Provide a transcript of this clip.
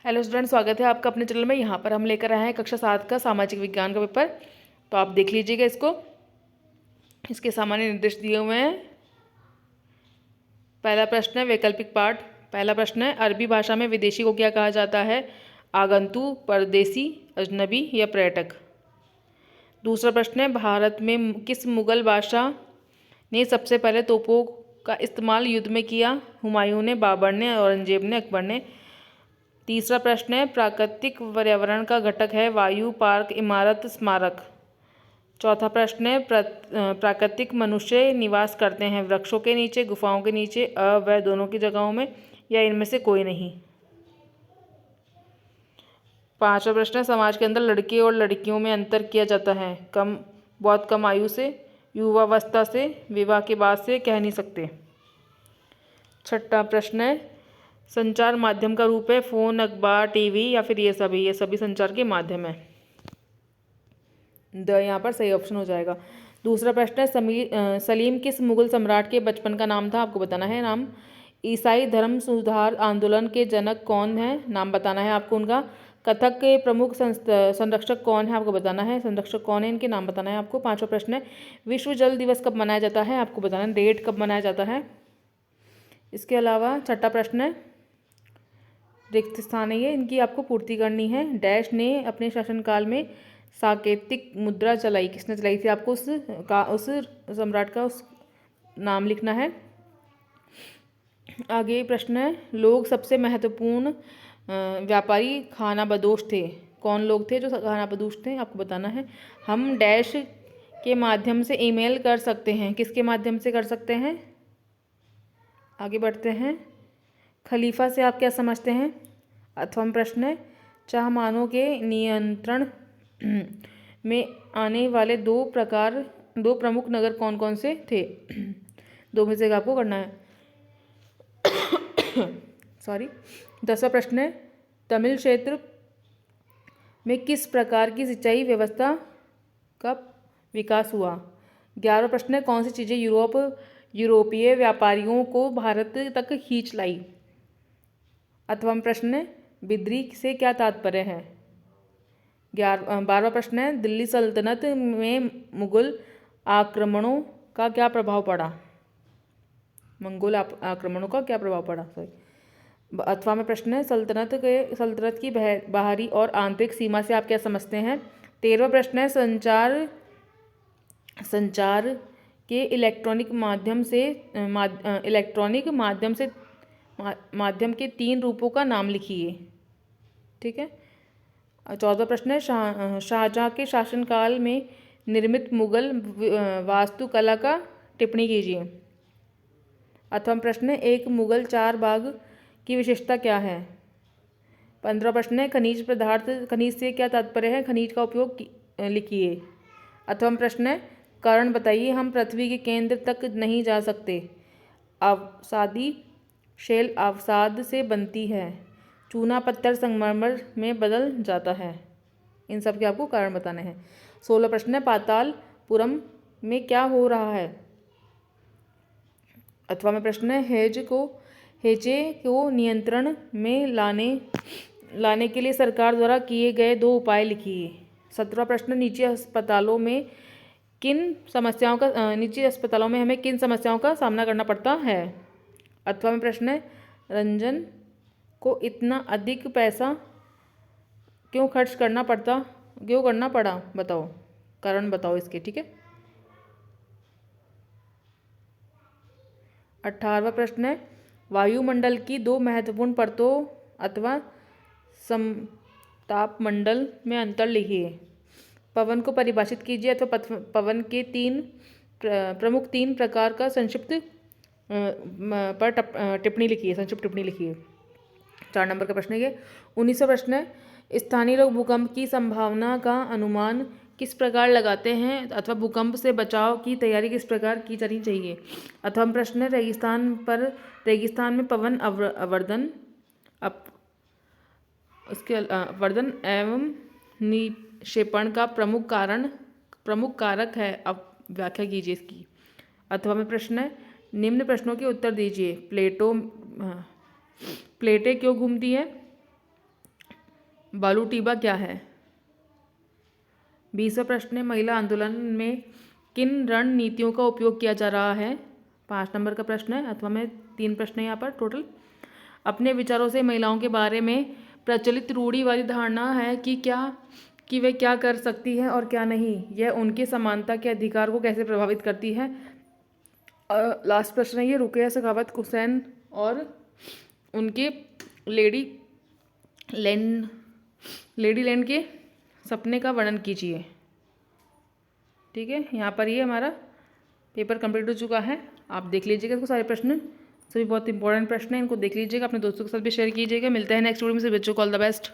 Hello student, स्वागत है आपका अपने चैनल में। यहाँ पर हम लेकर आए हैं कक्षा 7 का सामाजिक विज्ञान का पेपर। तो आप देख लीजिएगा इसको। इसके सामान्य निर्देश दिए हुए हैं। पहला प्रश्न है वैकल्पिक पाठ। पहला प्रश्न है अरबी भाषा में विदेशी को क्या कहा जाता है? आगंतुक, परदेसी, अजनबी या पर्यटक। दूसरा प्रश्न है भारत में किस मुगल बादशाह ने सबसे पहले तोपों का इस्तेमाल युद्ध में किया? हुमायूं ने, बाबर ने, औरंगजेब ने, अकबर ने। तीसरा प्रश्न है प्राकृतिक पर्यावरण का घटक है वायु, पार्क, इमारत, स्मारक। चौथा प्रश्न है प्राकृतिक मनुष्य निवास करते हैं वृक्षों के नीचे, गुफाओं के नीचे, व दोनों की जगहों में, या इनमें से कोई नहीं। पांचवा प्रश्न है समाज के अंदर लड़के और लड़कियों में अंतर किया जाता है बहुत कम आयु से, युवावस्था से, विवाह के बाद से, कह नहीं सकते। छठा प्रश्न है संचार माध्यम का रूप है फ़ोन, अखबार, टीवी या फिर ये सभी संचार के माध्यम है। यहाँ पर सही ऑप्शन हो जाएगा। दूसरा प्रश्न है सलीम किस मुगल सम्राट के बचपन का नाम था? आपको बताना है नाम। ईसाई धर्म सुधार आंदोलन के जनक कौन है? नाम बताना है आपको उनका। कथक के प्रमुख संरक्षक कौन है? आपको बताना है संरक्षक कौन है, इनके नाम बताना है आपको। पांचवा प्रश्न है विश्व जल दिवस कब मनाया जाता है? आपको बताना है डेट कब मनाया जाता है। इसके अलावा छठा प्रश्न है रिक्त स्थान है ये, इनकी आपको पूर्ति करनी है। डैश ने अपने शासनकाल में साकेतिक मुद्रा चलाई, किसने चलाई थी? आपको उस सम्राट का उस नाम लिखना है। आगे प्रश्न है लोग सबसे महत्वपूर्ण व्यापारी खानाबदोश थे। कौन लोग थे जो खानाबदोश थे? आपको बताना है। हम डैश के माध्यम से ईमेल कर सकते हैं, किसके माध्यम से कर सकते हैं? आगे बढ़ते हैं। खलीफा से आप क्या समझते हैं? अथवा प्रश्न है चाहमानों के नियंत्रण में आने वाले दो प्रमुख नगर कौन कौन से थे? दो में से आपको करना है। सॉरी। 10वां प्रश्न है तमिल क्षेत्र में किस प्रकार की सिंचाई व्यवस्था का विकास हुआ? 11वां प्रश्न है कौन सी चीज़ें यूरोपीय व्यापारियों को भारत तक खींच लाई? अथवा प्रश्न है बिद्री से क्या तात्पर्य है? 12वां प्रश्न है दिल्ली सल्तनत में मुगल आक्रमणों का क्या प्रभाव पड़ा? मंगोल आक्रमणों का क्या प्रभाव पड़ा? सॉरी। अथवा में प्रश्न है सल्तनत की बाहरी और आंतरिक सीमा से आप क्या समझते हैं? 13वां प्रश्न है संचार के इलेक्ट्रॉनिक माध्यम के 3 रूपों का नाम लिखिए। ठीक है। 14वां प्रश्न है शाहजहां के शासनकाल में निर्मित मुगल वास्तुकला का टिप्पणी कीजिए। अथवा प्रश्न है एक मुगल चार बाग की विशेषता क्या है? 15वां प्रश्न है खनिज से क्या तात्पर्य है? खनिज का उपयोग लिखिए। अथवा प्रश्न है कारण बताइए हम पृथ्वी के केंद्र तक नहीं जा सकते। अवसादी शेल अवसाद से बनती है, चूना पत्थर संगमरमर में बदल जाता है। इन सब के आपको कारण बताने हैं। 16 प्रश्न है पातालपुरम में क्या हो रहा है? अथवा में प्रश्न है हेजे को नियंत्रण में लाने के लिए सरकार द्वारा किए गए 2 उपाय लिखिए। 17वां प्रश्न निजी अस्पतालों में हमें किन समस्याओं का सामना करना पड़ता है? अथवा में प्रश्न है रंजन को इतना अधिक पैसा क्यों करना पड़ा? बताओ, कारण बताओ इसके। ठीक है। 18वां प्रश्न है वायुमंडल की 2 महत्वपूर्ण परतों अथवा समतापमंडल में अंतर लिखिए। पवन को परिभाषित कीजिए अथवा पवन के 3 प्रकार का संक्षिप्त टिप्पणी लिखिए, संक्षिप्त टिप्पणी लिखिए। 4 नंबर का प्रश्न है ये। 19वां प्रश्न है स्थानीय लोग भूकंप की संभावना का अनुमान किस प्रकार लगाते हैं अथवा भूकंप से बचाव की तैयारी किस प्रकार की जानी चाहिए? अथवा प्रश्न है रेगिस्तान में पवन अवर्धन वर्धन एवं निक्षेपण का प्रमुख कारक है। अब व्याख्या कीजिए इसकी। अथवा में प्रश्न है निम्न प्रश्नों के उत्तर दीजिए। प्लेटें क्यों घूमती है? बालू टीबा क्या है? 20वां प्रश्न है, महिला आंदोलन में किन रणनीतियों का उपयोग किया जा रहा है? 5 नंबर का प्रश्न है, अथवा में 3 प्रश्न है यहाँ पर टोटल। अपने विचारों से महिलाओं के बारे में प्रचलित रूढ़िवादी धारणा है कि वे क्या कर सकती हैं और क्या नहीं, यह उनके समानता के अधिकार को कैसे प्रभावित करती है। लास्ट प्रश्न है ये, रुकैया सखावत हुसैन और उनके लेडी लैंड के सपने का वर्णन कीजिए। ठीक है, यहाँ पर ये हमारा पेपर कंप्लीट हो चुका है। आप देख लीजिएगा इसको, सारे प्रश्न सभी बहुत इंपॉर्टेंट प्रश्न हैं, इनको देख लीजिएगा, अपने दोस्तों के साथ भी शेयर कीजिएगा। मिलते हैं नेक्स्ट वीडियो में, से बच्चों को ऑल द बेस्ट।